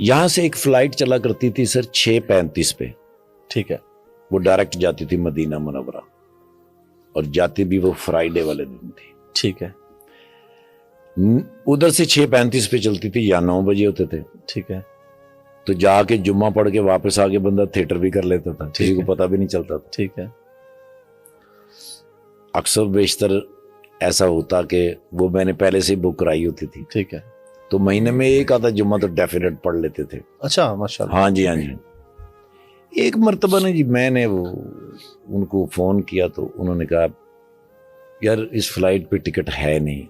यहाँ से एक फ्लाइट चला करती थी सर 6:35 पे, ठीक है, वो डायरेक्ट जाती थी मदीना मुनव्वरा, और जाती भी वो फ्राइडे वाले दिन थी। ठीक है, उधर से 6:35 पे चलती थी या 9 बजे होते थे। ठीक है, तो जाके जुम्मा पढ़ के वापस आके बंदा थिएटर भी कर लेता था, किसी को पता भी नहीं चलता था। ठीक है। अक्सर बेशतर ऐसा होता कि वो मैंने पहले से ही बुक कराई होती थी, ठीक है। तो महीने में एक आधा जुम्मा तो डेफिनेट पढ़ लेते थे। अच्छा, माशाल्लाह। हाँ जी, हाँ जी। एक मर्तबा ने जी मैंने वो उनको फोन किया तो उन्होंने कहा यार इस फ्लाइट पे टिकट है नहीं,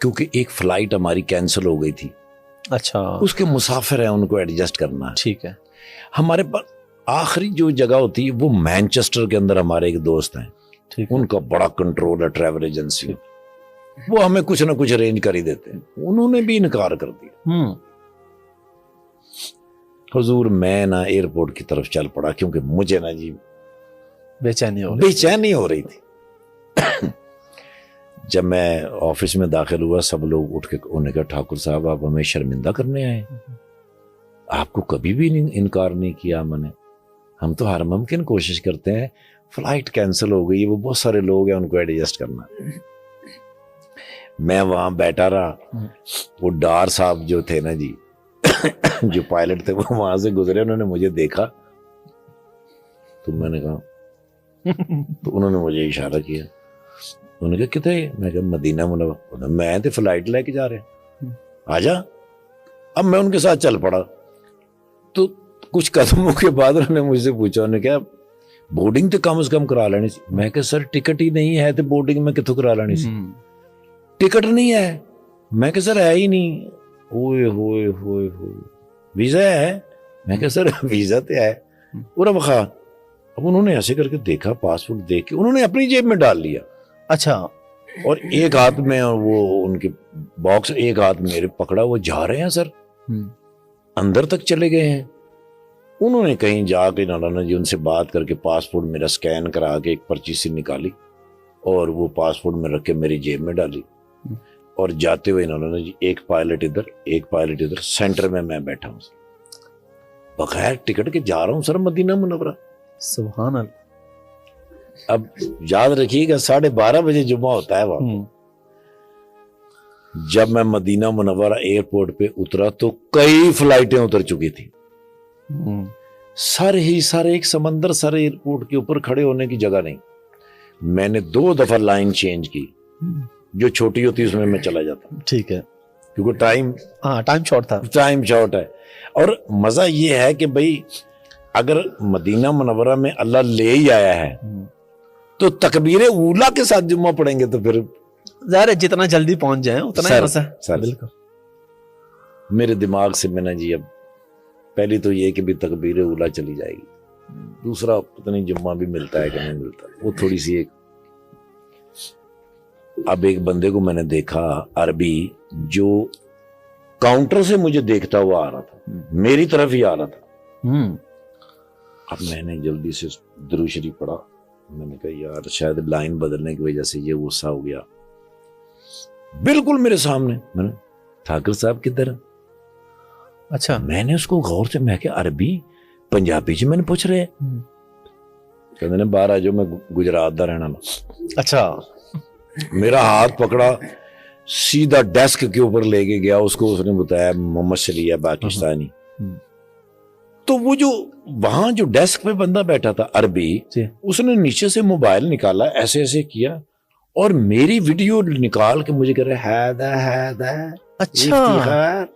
क्योंकि एक फ्लाइट हमारी कैंसिल हो गई थी। अच्छा, उसके मुसाफिर हैं, उनको एडजस्ट करना है। ठीक है। हमारे पास आखिरी जो जगह होती है वो मैनचेस्टर के अंदर हमारे एक दोस्त हैं, ठीक है। उनका बड़ा कंट्रोल है ट्रैवल एजेंसी, वो हमें कुछ ना कुछ अरेंज कर ही देते हैं। उन्होंने भी इनकार कर दिया। हुजूर मैं ना एयरपोर्ट की तरफ चल पड़ा, क्योंकि मुझे ना जी बेचैनी हो रही थी। जब मैं ऑफिस में दाखिल हुआ, सब लोग उठ के उन्होंने कहा ठाकुर साहब आप हमें शर्मिंदा करने आए, आपको कभी भी इनकार नहीं किया मैंने, हम तो हर मुमकिन कोशिश करते हैं, फ्लाइट कैंसिल हो गई है, वो बहुत सारे लोग हैं, उनको एडजस्ट करना। मैं वहां बैठा रहा, वो डार साहब जो थे ना जी जो पायलट थे, वो वहां से गुजरे, उन्होंने मुझे देखा तो मैंने कहा तो उन्होंने मुझे इशारा किया, उन्होंने कहा कितने, मैं कहा मदीना मुनव्वरा, मैं तो फ्लाइट लेके जा रहे, आजा। अब मैं उनके साथ चल पड़ा, तो कुछ कदमों के बाद उन्होंने मुझसे पूछा, उन्होंने कहा बोर्डिंग तो कम से कम करा लेनी सी। मैं कहा सर टिकट ही नहीं है तो बोर्डिंग में कितों करा लेनी सी, टिकट नहीं है। मैं कहा सर है ही नहीं। ओए होए होए होए, वीजा है? मैं कहा सर वीजा तो है। पूरा बखा। अब उन्होंने ऐसे करके देखा, पासपोर्ट देख के उन्होंने अपनी जेब में डाल लिया। अच्छा, और एक हाथ में वो उनके बॉक्स, एक हाथ मेरे पकड़ा, वो जा रहे हैं सर, अंदर तक चले गए हैं। उन्होंने कहीं जाके नाना जी उनसे बात करके पासपोर्ट मेरा स्कैन करा के एक पर्ची सी निकाली और वो पासपोर्ट में रख के मेरी जेब में डाली, और जाते हुए नाना जी एक पायलट इधर एक पायलट इधर, सेंटर में मैं बैठा हूं बगैर टिकट के जा रहा हूं सर मदीना मुनव्वरा। सुभान अल्लाह। अब याद रखिएगा 12:30 बजे जुम्मा होता है वहां। जब मैं मदीना मुनव्वरा एयरपोर्ट पे उतरा तो कई फ्लाइटें उतर चुकी थी, सर ही सर एक समंदर सर, एयरपोर्ट के ऊपर खड़े होने की जगह नहीं। मैंने 2 दफा लाइन चेंज की, जो छोटी होती है उसमें मैं चला जाता। ठीक है, क्योंकि टाइम शॉर्ट था, टाइम शॉर्ट है। और मजा ये है कि भाई अगर मदीना मुनव्वरा में अल्लाह ले ही आया है तो तकबीरे ऊला के साथ जुम्मा पढ़ेंगे तो फिर ज़ाहिर है जितना जल्दी पहुंच जाए उतना ही मजा। सर बिल्कुल। मेरे दिमाग से मैंने जी, अब पहली तो ये कि भी तकबीरे ऊला चली जाएगी, दूसरा पता नहीं जुम्मा भी मिलता है कि नहीं मिलता, वो थोड़ी सी एक। अब एक बंदे को मैंने देखा अरबी, जो काउंटर से मुझे देखता हुआ आ रहा था, मेरी तरफ ही आ रहा था। अब मैंने जल्दी से दुरूद शरीफ पढ़ा, मैंने कहा यार शायद लाइन बदलने की वजह से ये गुस्सा हो गया। बिल्कुल मेरे सामने, मैंने ठाकुर साहब किधर? अच्छा, मैंने उसको गौर से, मैं क्या अरबी पंजाबी जी मैंने पूछ रहे, कहते ने बाहर आ जाओ, मैं गुजरात दा रहना। अच्छा, मेरा हाथ पकड़ा, सीधा डेस्क के ऊपर लेके गया, उसको उसने बताया मोहम्मद शरीया पाकिस्तानी। तो वो जो वहां जो डेस्क पे बंदा बैठा था अरबी, उसने नीचे से मोबाइल निकाला, ऐसे ऐसे किया और मेरी वीडियो निकाल के मुझे कह रहे है। अच्छा,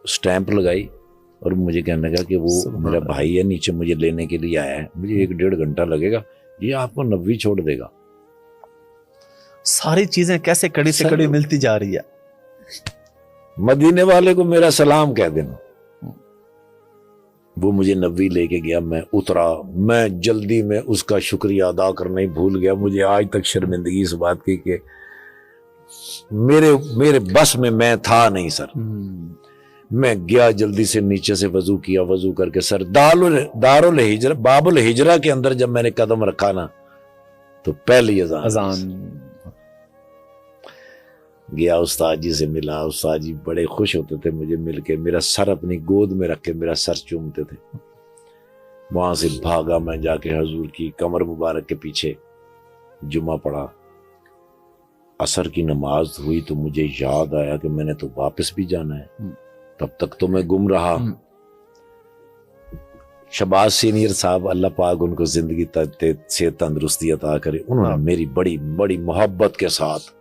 स्टैंप लगाई और मुझे कहने लगा कि वो मेरा भाई है, नीचे मुझे लेने के लिए आया है, मुझे 1-1.5 घंटा लगेगा, ये आपको 90 छोड़ देगा। सारी चीजें कैसे कड़ी से कड़ी मिलती जा रही है। मदीने वाले को मेरा सलाम कह देना। वो मुझे 90 लेके गया, मैं उतरा, मैं जल्दी में उसका शुक्रिया अदा करना ही भूल गया। मुझे आज तक शर्मिंदगी इस बात की कि मेरे बस में मैं था नहीं सर। मैं गया जल्दी से, नीचे से वजू किया, वजू करके सर दारुल हिजरा, बाबुल हिजरा के अंदर जब मैंने कदम रखा ना, तो पहली अजान। गया, उस्ताद जी से मिला। उस्ताद जी बड़े खुश होते थे मुझे मिलके, मेरा सर अपनी गोद में रख के मेरा सर चूमते थे। वहां से भागा मैं जाके हजूर की कमर मुबारक के पीछे जुमा पढ़ा। असर की नमाज हुई तो मुझे याद आया कि मैंने तो वापस भी जाना है। तब तक तो मैं गुम रहा। शबाज सीनियर साहब, अल्लाह पाक उनको जिंदगी से तंदुरुस्ती अता करे, उन्होंने मेरी बड़ी बड़ी मोहब्बत के साथ,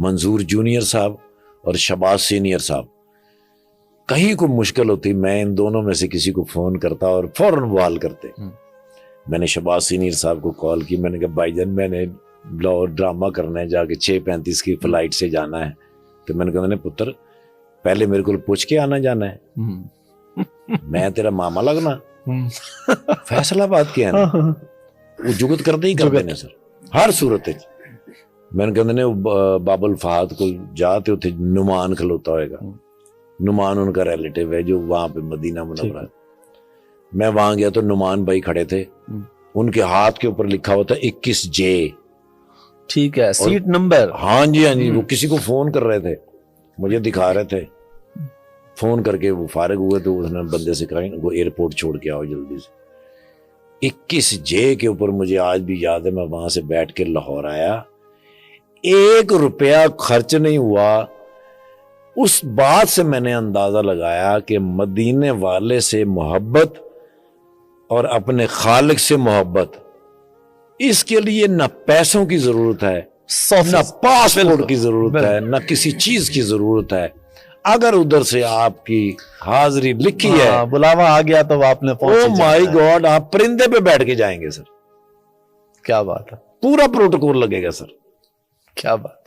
मंजूर जूनियर साहब और शबाज सीनियर साहब, कहीं को मुश्किल होती मैं इन दोनों में से किसी को फोन करता और फौरन बहाल करते। मैंने शबाज सीनियर साहब को कॉल की, मैंने कहा भाईजान मैंने लाहौर ड्रामा करना है, जाके 6:35 की फ्लाइट से जाना है। तो मैंने कहा पुत्र पहले मेरे को पूछ के आना जाना है, मैं तेरा मामा लगना, फैसलाबाद के आना, वो जुगत करते ही करते ने सर हर सूरत। मैंने कहा बाबुल फहाद को जाते उथे नुमान खलोता होएगा, नुमान उनका रिलेटिव है जो वहां पे मदीना मुनव्वरा। मैं वहां गया तो नुमान भाई खड़े थे, उनके हाथ के ऊपर लिखा हुआ था 21J। ठीक है, सीट नंबर। हाँ जी हाँ जी, वो किसी को फोन कर रहे थे, मुझे दिखा रहे थे, फोन करके वो फारिग हुए तो उसने बंदे से कहा वो एयरपोर्ट छोड़ के आओ जल्दी से। 21J के ऊपर मुझे आज भी याद है, मैं वहां से बैठ के लाहौर आया, 1 रुपया खर्च नहीं हुआ। उस बात से मैंने अंदाजा लगाया कि मदीने वाले से मोहब्बत और अपने खालिक से मोहब्बत, इसके लिए न पैसों की जरूरत है, न पासपोर्ट की जरूरत है, न किसी चीज की जरूरत है। अगर उधर से आपकी हाजिरी लिखी है, बुलावा आ गया तो आपने ओ माय गॉड, आप परिंदे पे बैठ के जाएंगे सर। क्या बात है, पूरा प्रोटोकॉल लगेगा सर। क्या बात।